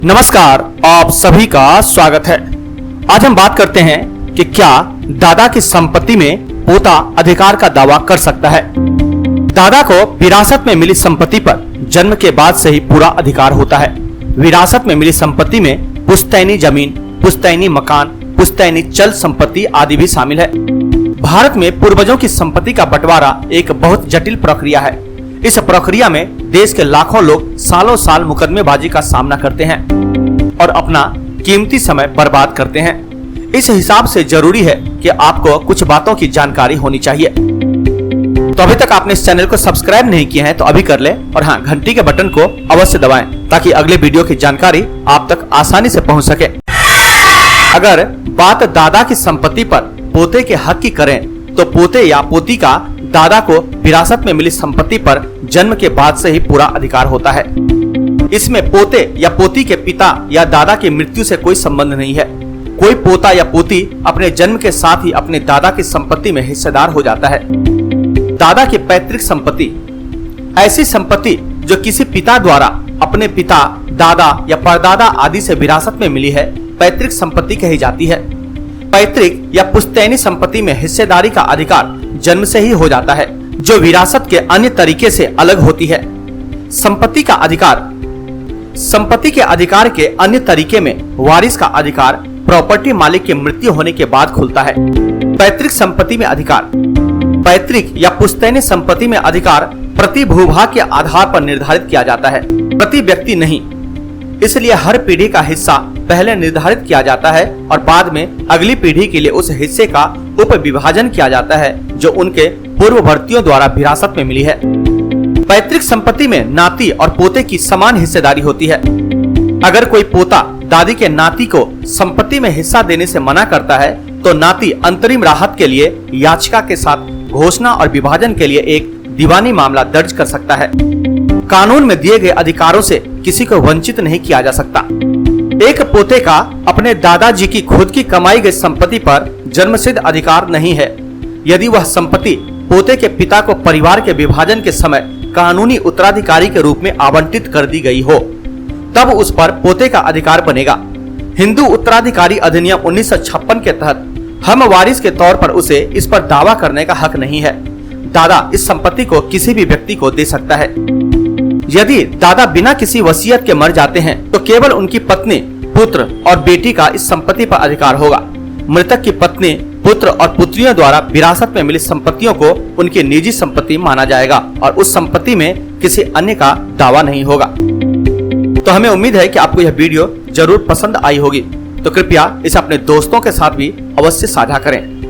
नमस्कार, आप सभी का स्वागत है। आज हम बात करते हैं कि क्या दादा की संपत्ति में पोता अधिकार का दावा कर सकता है। दादा को विरासत में मिली संपत्ति पर जन्म के बाद से ही पूरा अधिकार होता है। विरासत में मिली संपत्ति में पुश्तैनी जमीन, पुश्तैनी मकान, पुश्तैनी चल संपत्ति आदि भी शामिल है। भारत में पूर्वजों की संपत्ति का बंटवारा एक बहुत जटिल प्रक्रिया है। इस प्रक्रिया में देश के लाखों लोग सालों साल मुकदमेबाजी का सामना करते हैं और अपना कीमती समय बर्बाद करते हैं। इस हिसाब से जरूरी है कि आपको कुछ बातों की जानकारी होनी चाहिए। तो अभी तक आपने इस चैनल को सब्सक्राइब नहीं किया है तो अभी कर ले, और हाँ, घंटी के बटन को अवश्य दबाएं ताकि अगले वीडियो की जानकारी आप तक आसानी से पहुंच सके। अगर बात दादा की संपत्ति पर पोते के हक की करें तो पोते या पोती का दादा को विरासत में मिली संपत्ति पर जन्म के बाद से ही पूरा अधिकार होता है। इसमें पोते या पोती के पिता या दादा की मृत्यु से कोई संबंध नहीं है। कोई पोता या पोती अपने जन्म के साथ ही अपने दादा की संपत्ति में हिस्सेदार हो जाता है। दादा की पैतृक संपत्ति ऐसी संपत्ति जो किसी पिता द्वारा अपने पिता, दादा या परदादा आदि से विरासत में मिली है, पैतृक संपत्ति कही जाती है। पैतृक या पुश्तैनी संपत्ति में हिस्सेदारी का अधिकार जन्म से ही हो जाता है, जो विरासत के अन्य तरीके से अलग होती है। संपत्ति के अधिकार के अन्य तरीके में वारिस का अधिकार प्रॉपर्टी मालिक की मृत्यु होने के बाद खुलता है। पैतृक संपत्ति में अधिकार पैतृक या पुश्तैनी संपत्ति में अधिकार प्रति भूभाग के आधार पर निर्धारित किया जाता है, प्रति व्यक्ति नहीं। इसलिए हर पीढ़ी का हिस्सा पहले निर्धारित किया जाता है और बाद में अगली पीढ़ी के लिए उस हिस्से का उप विभाजन किया जाता है जो उनके पूर्ववर्तियों द्वारा विरासत में मिली है। पैतृक संपत्ति में नाती और पोते की समान हिस्सेदारी होती है। अगर कोई पोता दादी के नाती को संपत्ति में हिस्सा देने से मना करता है तो नाती अंतरिम राहत के लिए याचिका के साथ घोषणा और विभाजन के लिए एक दीवानी मामला दर्ज कर सकता है। कानून में दिए गए अधिकारों से किसी को वंचित नहीं किया जा सकता। एक पोते का अपने दादाजी की खुद की कमाई गई संपत्ति पर जन्मसिद्ध अधिकार नहीं है। यदि वह संपत्ति पोते के पिता को परिवार के विभाजन के समय कानूनी उत्तराधिकारी के रूप में आवंटित कर दी गई हो, तब उस पर पोते का अधिकार बनेगा। हिंदू उत्तराधिकारी अधिनियम 1956 के तहत हम वारिस के तौर पर उसे इस पर दावा करने का हक नहीं है। दादा इस संपत्ति को किसी भी व्यक्ति को दे सकता है। यदि दादा बिना किसी वसीयत के मर जाते हैं तो केवल उनकी पत्नी, पुत्र और बेटी का इस संपत्ति पर अधिकार होगा। मृतक की पत्नी, पुत्र और पुत्रियों द्वारा विरासत में मिली संपत्तियों को उनकी निजी संपत्ति माना जाएगा और उस संपत्ति में किसी अन्य का दावा नहीं होगा। तो हमें उम्मीद है कि आपको यह वीडियो जरूर पसंद आई होगी, तो कृपया इसे अपने दोस्तों के साथ भी अवश्य साझा करें।